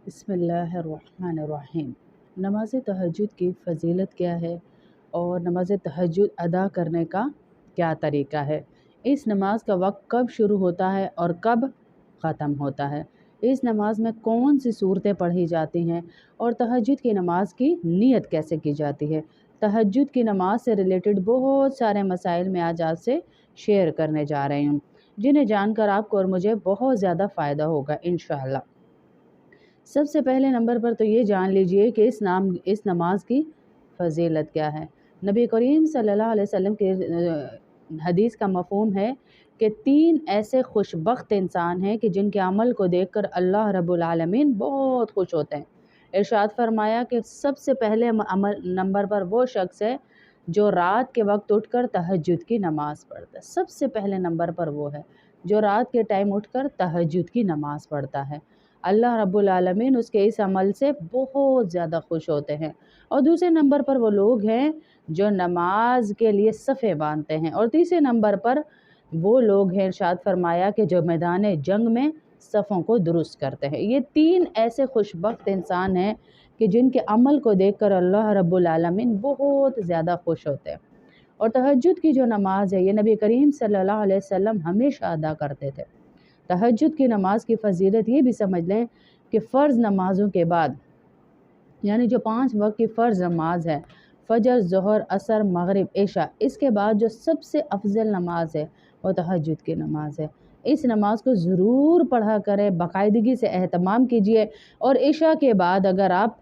बिस्मिल्लाहिर्रहमानिर्रहीम। नमाज तहज्जुद की फ़जीलत क्या है और नमाज तहज्जुद अदा करने का क्या तरीका है। इस नमाज का वक्त कब शुरू होता है और कब ख़त्म होता है। इस नमाज में कौन सी सूरतें पढ़ी जाती हैं और तहज्जुद की नमाज की नीयत कैसे की जाती है। तहज्जुद की नमाज से रिलेटेड बहुत सारे मसाइल मैं आज आपसे शेयर करने जा रही हूँ, जिन्हें जानकर आपको और मुझे बहुत ज़्यादा फ़ायदा होगा इंशाअल्लाह। सबसे पहले नंबर पर तो ये जान लीजिए कि इस नमाज की फ़जीलत क्या है। नबी करीम सल्लल्लाहु अलैहि वसल्लम के हदीस का मफ़हूम है कि 3 ऐसे खुशबख्त इंसान हैं कि जिनके अमल को देखकर अल्लाह रब्बुल आलमीन बहुत खुश होते हैं। इरशाद फरमाया कि सबसे पहले अमल नंबर पर वो शख्स है जो रात के वक्त उठकर तहज्जुद की नमाज़ पढ़ता है। सबसे पहले नंबर पर वो है जो रात के टाइम उठकर तहज्जुद की नमाज़ पढ़ता है। अल्लाह रब्बुल आलमीन उसके इस अमल से बहुत ज़्यादा खुश होते हैं। और दूसरे नंबर पर वो लोग हैं जो नमाज के लिए सफ़े बांधते हैं। और तीसरे नंबर पर वो लोग हैं, इरशाद फरमाया कि जो मैदान जंग में सफ़ों को दुरुस्त करते हैं। ये 3 ऐसे खुशबख्त इंसान हैं कि जिनके अमल को देखकर अल्लाह रब्बुल आलमीन बहुत ज़्यादा खुश होते हैं। और तहज्जुद की जो नमाज है ये नबी करीम सल्लल्लाहु अलैहि वसल्लम हमेशा अदा करते थे। तहज्जुद की नमाज की फ़जीलत ये भी समझ लें कि फ़र्ज़ नमाज़ों के बाद, यानी जो 5 वक्त की फ़र्ज़ नमाज है, फ़जर, ज़ोहर, असर, मगरिब, इशा, इसके बाद जो सबसे अफजल नमाज है वो तहज्जुद की नमाज है। इस नमाज को ज़रूर पढ़ा करें, बाकायदगी से एहतमाम कीजिए। और इशा के बाद अगर आप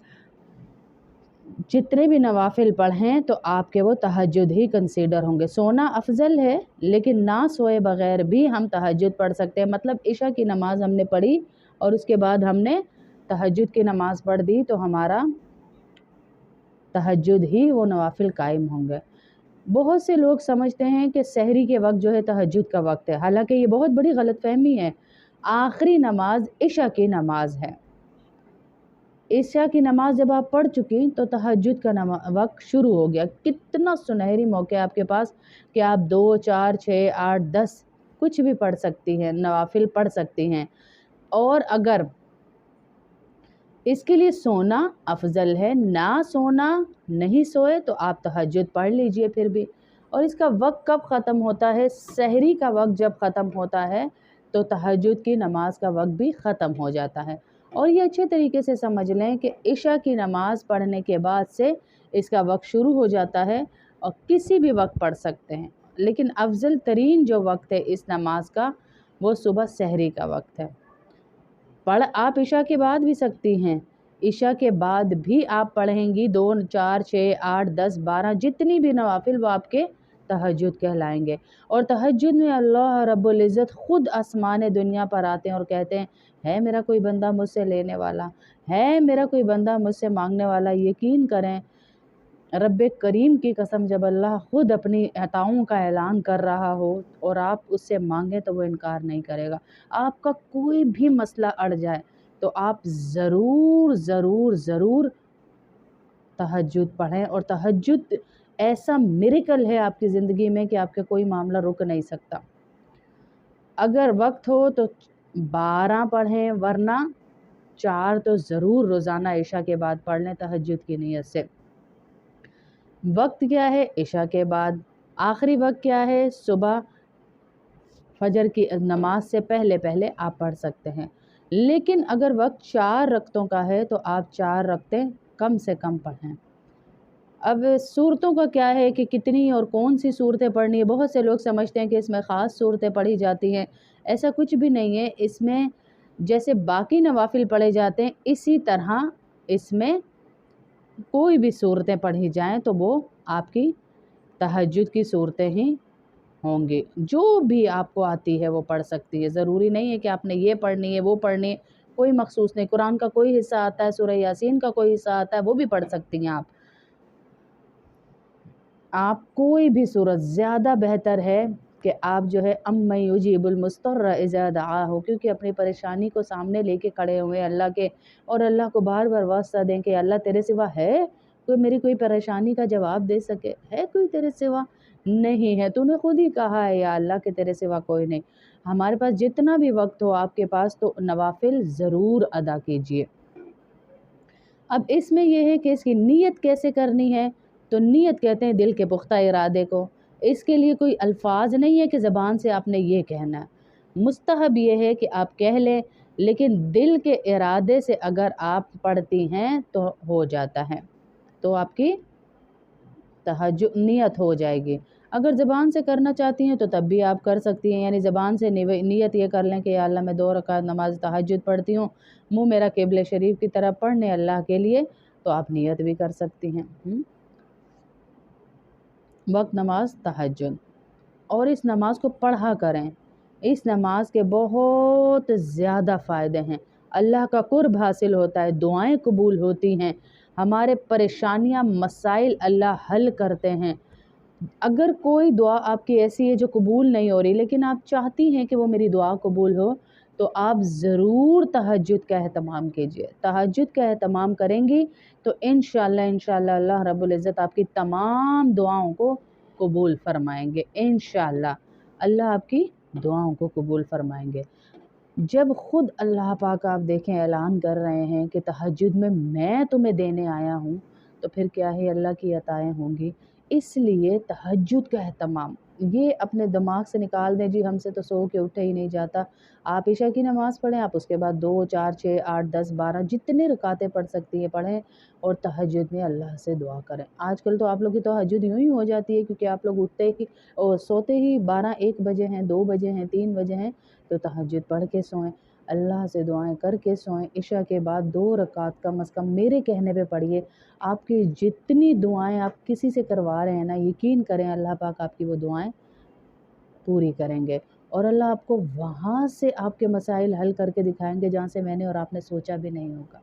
जितने भी नवाफिल पढ़ें तो आपके वो तहज्जुद ही कंसीडर होंगे। सोना अफजल है, लेकिन ना सोए बग़ैर भी हम तहज्जुद पढ़ सकते हैं। मतलब इशा की नमाज़ हमने पढ़ी और उसके बाद हमने तहज्जुद की नमाज़ पढ़ दी तो हमारा तहज्जुद ही वो नवाफिल कायम होंगे। बहुत से लोग समझते हैं कि सहरी के वक्त जो है तहज्जुद का वक्त है, हालांकि ये बहुत बड़ी गलतफहमी है। आखिरी नमाज इशा की नमाज है। इशा की नमाज जब आप पढ़ चुकी तो तहज्जुद का वक्त शुरू हो गया। कितना सुनहरी मौका है आपके पास कि आप 2, 4, 6, 8, 10 कुछ भी पढ़ सकती हैं, नवाफिल पढ़ सकती हैं। और अगर इसके लिए सोना अफजल है, ना सोना, नहीं सोए तो आप तहज्जुद पढ़ लीजिए फिर भी। और इसका वक्त कब ख़त्म होता है? सहरी का वक्त जब ख़त्म होता है तो तहज्जुद की नमाज का वक्त भी ख़त्म हो जाता है। और ये अच्छे तरीके से समझ लें कि इशा की नमाज़ पढ़ने के बाद से इसका वक्त शुरू हो जाता है और किसी भी वक्त पढ़ सकते हैं। लेकिन अफजल तरीन जो वक्त है इस नमाज का वो सुबह सहरी का वक्त है। पढ़ आप इशा के बाद भी सकती हैं। इशा के बाद भी आप पढ़ेंगी 2, 4, 6, 8, 10, 12 जितनी भी नवाफिल वो आपके तहज्जुद कहलाएंगे। और तहज्जुद में अल्लाह रब्बुल इज़्ज़त ख़ुद आसमान दुनिया पर आते हैं और कहते हैं, है मेरा कोई बंदा मुझसे लेने वाला, है मेरा कोई बंदा मुझसे मांगने वाला। यकीन करें, रब्बे करीम की कसम, जब अल्लाह ख़ुद अपनी अताओं का ऐलान कर रहा हो और आप उससे मांगें तो वो इनकार नहीं करेगा। आपका कोई भी मसला अड़ जाए तो आप ज़रूर ज़रूर ज़रूर तहज्जुद पढ़ें। और तहज्जुद ऐसा मिरेकल है आपकी ज़िंदगी में कि आपका कोई मामला रुक नहीं सकता। अगर वक्त हो तो 12 पढ़ें, वरना 4 तो ज़रूर रोज़ाना इशा के बाद पढ़ लें तहज्जुद की नीयत से। वक्त क्या है? इशा के बाद। आखिरी वक्त क्या है? सुबह फजर की नमाज से पहले पहले आप पढ़ सकते हैं। लेकिन अगर वक्त 4 रकतों का है तो आप 4 रकतें कम से कम पढ़ें। अब सूरतों का क्या है कि कितनी और कौन सी सूरतें पढ़नी है। बहुत से लोग समझते हैं कि इसमें ख़ास सूरतें पढ़ी जाती हैं। ऐसा कुछ भी नहीं है। इसमें जैसे बाकी नवाफिल पढ़े जाते हैं इसी तरह इसमें कोई भी सूरतें पढ़ी जाएँ तो वो आपकी तहज्जुद की सूरतें ही होंगी। जो भी आपको आती है वो पढ़ सकती है। ज़रूरी नहीं है कि आपने ये पढ़नी है, वो पढ़नी है, कोई मखसूस नहीं। कुरान का कोई हिस्सा आता है, सूरह यासीन का कोई हिस्सा आता है, वो भी पढ़ सकती हैं आप कोई भी सूरत। ज़्यादा बेहतर है कि आप जो है अम्मन युजीबुल मुस्तर्र इज़ा दआहु, क्योंकि अपनी परेशानी को सामने लेके खड़े हुए हैं अल्लाह के, और अल्लाह को बार बार वास्ता दें कि अल्लाह तेरे सिवा है कोई मेरी कोई परेशानी का जवाब दे सके? है कोई तेरे सिवा? नहीं है। तूने खुद ही कहा है या अल्लाह के तेरे सिवा कोई नहीं। हमारे पास जितना भी वक्त हो आपके पास तो नवाफिल ज़रूर अदा कीजिए। अब इसमें यह है कि इसकी नीयत कैसे करनी है, तो नीयत कहते हैं दिल के पुख्ता इरादे को। इसके लिए कोई अल्फाज नहीं है कि ज़बान से आपने ये कहना है, मुस्तहब ये है कि आप कह लें, लेकिन दिल के इरादे से अगर आप पढ़ती हैं तो हो जाता है, तो आपकी तहज्जुद नियत हो जाएगी। अगर ज़बान से करना चाहती हैं तो तब भी आप कर सकती हैं, यानी ज़बान से नियत ये कर लें कि या अल्लाह मैं 2 रकात नमाज तहज्जुद पढ़ती हूँ, मुँह मेरा क़िबले शरीफ की तरफ पढ़ने अल्लाह के लिए, तो आप नियत भी कर सकती हैं। वक्त नमाज तहज्जुद, और इस नमाज को पढ़ा करें। इस नमाज के बहुत ज़्यादा फ़ायदे हैं, अल्लाह का कुर्ब हासिल होता है, दुआएं कबूल होती हैं, हमारे परेशानियां मसाइल अल्लाह हल करते हैं। अगर कोई दुआ आपकी ऐसी है जो कबूल नहीं हो रही, लेकिन आप चाहती हैं कि वो मेरी दुआ कबूल हो, तो आप ज़रूर तहज्जुद का एहतमाम कीजिए। तहज्जुद का एहतमाम करेंगी तो इंशाअल्लाह अल्लाह रब्बुल इज़्ज़त आपकी तमाम दुआओं को कबूल फरमाएंगे। इंशाअल्लाह अल्लाह आपकी दुआओं को कबूल फरमाएंगे। जब ख़ुद अल्लाह पाक आप देखें ऐलान कर रहे हैं कि तहज्जुद में मैं तुम्हें देने आया हूँ, तो फिर क्या ही अल्लाह की अताएँ होंगी। इसलिए तहज्जुद का एहतमाम ये अपने दिमाग से निकाल दें, जी हमसे तो सो के उठा ही नहीं जाता। आप इशा की नमाज़ पढ़ें, आप उसके बाद 2, 4, 6, 8, 10, 12 जितने रकातें पढ़ सकती हैं पढ़ें, और तहज्जुद में अल्लाह से दुआ करें। आजकल तो आप लोग की तहज्जुद यूँ ही हो जाती है, क्योंकि आप लोग उठते ही और सोते ही 12-1 बजे हैं, 2 बजे हैं, 3 बजे हैं, तो तहज्जुद पढ़ के सोएं, अल्लाह से दुआएं करके सोएं। इशा के बाद 2 रकात कम अज़ कम मेरे कहने पे पढ़िए। आपकी जितनी दुआएं आप किसी से करवा रहे हैं ना, यकीन करें अल्लाह पाक आपकी वो दुआएं पूरी करेंगे, और अल्लाह आपको वहाँ से आपके मसाइल हल करके दिखाएंगे जहाँ से मैंने और आपने सोचा भी नहीं होगा।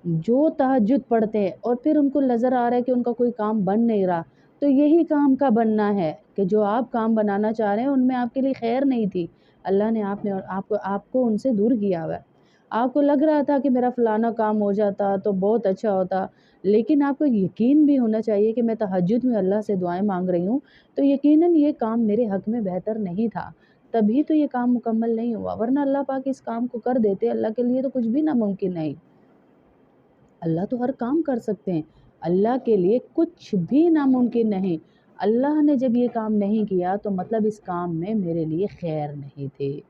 जो तहज्जुद पढ़ते हैं और फिर उनको नज़र आ रहा है कि उनका कोई काम बन नहीं रहा, तो यही काम का बनना है कि जो आप काम बनाना चाह रहे हैं उनमें आपके लिए खैर नहीं थी, अल्लाह ने आपने और आपको उनसे दूर किया हुआ है। आपको लग रहा था कि मेरा फ़लाना काम हो जाता तो बहुत अच्छा होता, लेकिन आपको यकीन भी होना चाहिए कि मैं तहज्जुद में अल्लाह से दुआएं मांग रही हूँ, तो यकीनन ये काम मेरे हक़ में बेहतर नहीं था, तभी तो ये काम मुकम्मल नहीं हुआ, वरना अल्लाह पाक इस काम को कर देते। अल्लाह के लिए तो कुछ भी नामुमकिन नहीं। अल्लाह तो हर काम कर सकते हैं, अल्लाह के लिए कुछ भी नामुमकिन नहीं। अल्लाह ने जब ये काम नहीं किया तो मतलब इस काम में मेरे लिए खैर नहीं थी,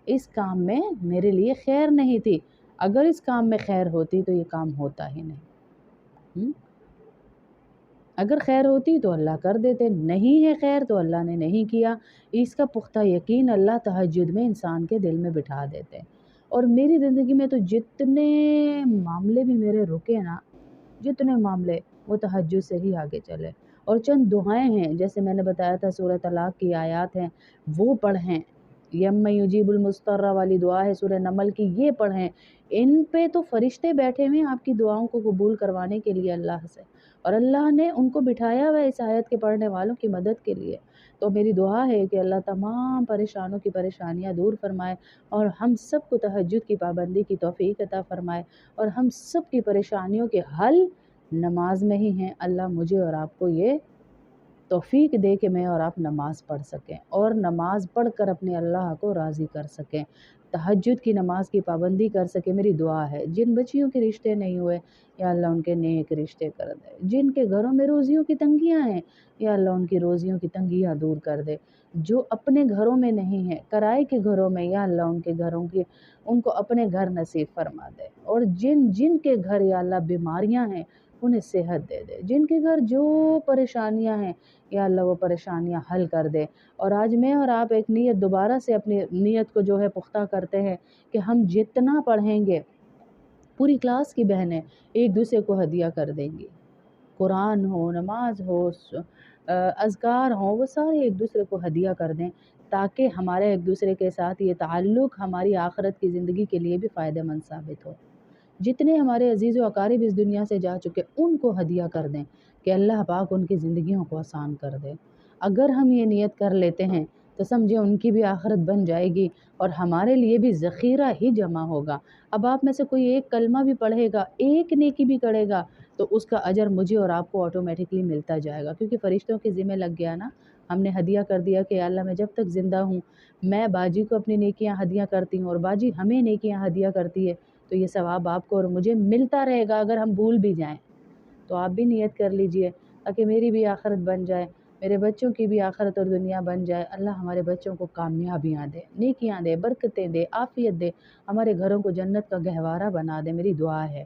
इस काम में मेरे लिए खैर नहीं थी। अगर इस काम में खैर होती तो ये काम होता ही नहीं। अगर खैर होती तो अल्लाह कर देते, नहीं है खैर तो अल्लाह ने नहीं किया। इसका पुख्ता यकीन अल्लाह तहज्जुद में इंसान के दिल में बिठा देते हैं। और मेरी ज़िंदगी में तो जितने मामले भी मेरे रुके ना, जितने मामले, वो तहज्जुद से ही आगे चले। और चंद दुआएं हैं, जैसे मैंने बताया था सूरह तलाक की आयत हैं, वो पढ़ें। यम्मा युजीबुल मुस्तर्रा वाली दुआ है सूरह नमल की, ये पढ़ें। इन पे तो फरिश्ते बैठे हुए हैं आपकी दुआओं को कबूल करवाने के लिए अल्लाह से, और अल्लाह ने उनको बिठाया हुआ है इस आयत के पढ़ने वालों की मदद के लिए। तो मेरी दुआ है कि अल्लाह तमाम परेशानों की परेशानियां दूर फरमाए, और हम सब को तहज्जुद की पाबंदी की तौफीक अता फरमाए, और हम सब की परेशानियों के हल नमाज में ही हैं। अल्लाह मुझे और आपको ये तौफीक दे कि मैं और आप नमाज़ पढ़ सकें, और नमाज़ पढ़ कर अपने अल्लाह को राज़ी कर सकें, तहज्जुद की नमाज की पाबंदी कर सकें। मेरी दुआ है जिन बच्चियों के रिश्ते नहीं हुए, या अल्लाह उनके नेक रिश्ते कर दे। जिनके घरों में रोज़ियों की तंगियाँ हैं, या अल्लाह उनकी रोज़ियों की तंगियाँ दूर कर दे। जो अपने घरों में नहीं हैं, किराए के घरों में, या अल्लाह उनके घरों की उनको अपने घर नसीब फरमा दे। और जिनके घर या अल्लाह बीमारियाँ हैं, उन्हें सेहत दे दे। जिनके घर जो परेशानियाँ हैं, या अल्लाह वो परेशानियाँ हल कर दे। और आज मैं और आप एक नीयत दोबारा से अपनी नीयत को जो है पुख्ता करते हैं कि हम जितना पढ़ेंगे, पूरी क्लास की बहनें एक दूसरे को हदिया कर देंगी। कुरान हो, नमाज हो, अज़कार हो, वो सारे एक दूसरे को हदिया कर दें, ताकि हमारे एक दूसरे के साथ ये ताल्लुक़ हमारी आखिरत की ज़िंदगी के लिए भी फ़ायदेमंद साबित हो। जितने हमारे अजीज़ व अकारिब इस दुनिया से जा चुके, उनको हदिया कर दें कि अल्लाह पाक उनकी ज़िंदगियों को आसान कर दे। अगर हम ये नियत कर लेते हैं तो समझे उनकी भी आखिरत बन जाएगी, और हमारे लिए भी ज़ख़ीरा ही जमा होगा। अब आप में से कोई एक कलमा भी पढ़ेगा, एक नेकी भी करेगा, तो उसका अजर मुझे और आपको ऑटोमेटिकली मिलता जाएगा, क्योंकि फ़रिश्तों के ज़िम्मे लग गया ना। हमने हदिया कर दिया कि अल्लाह मैं जब तक ज़िंदा हूँ, मैं बाजी को अपनी नेकियां हदिया करती हूँ, और बाजी हमें नेकियां हदिया करती है, تو یہ ثواب آپ کو اور مجھے ملتا رہے گا اگر ہم بھول بھی جائیں۔ تو آپ بھی نیت کر لیجئے تاکہ میری بھی آخرت بن جائے، میرے بچوں کی بھی آخرت اور دنیا بن جائے۔ اللہ ہمارے بچوں کو کامیابیاں دے، نیکیاں دے، برکتیں دے، عافیت دے، ہمارے گھروں کو جنت کا گہوارہ بنا دے، میری دعا ہے۔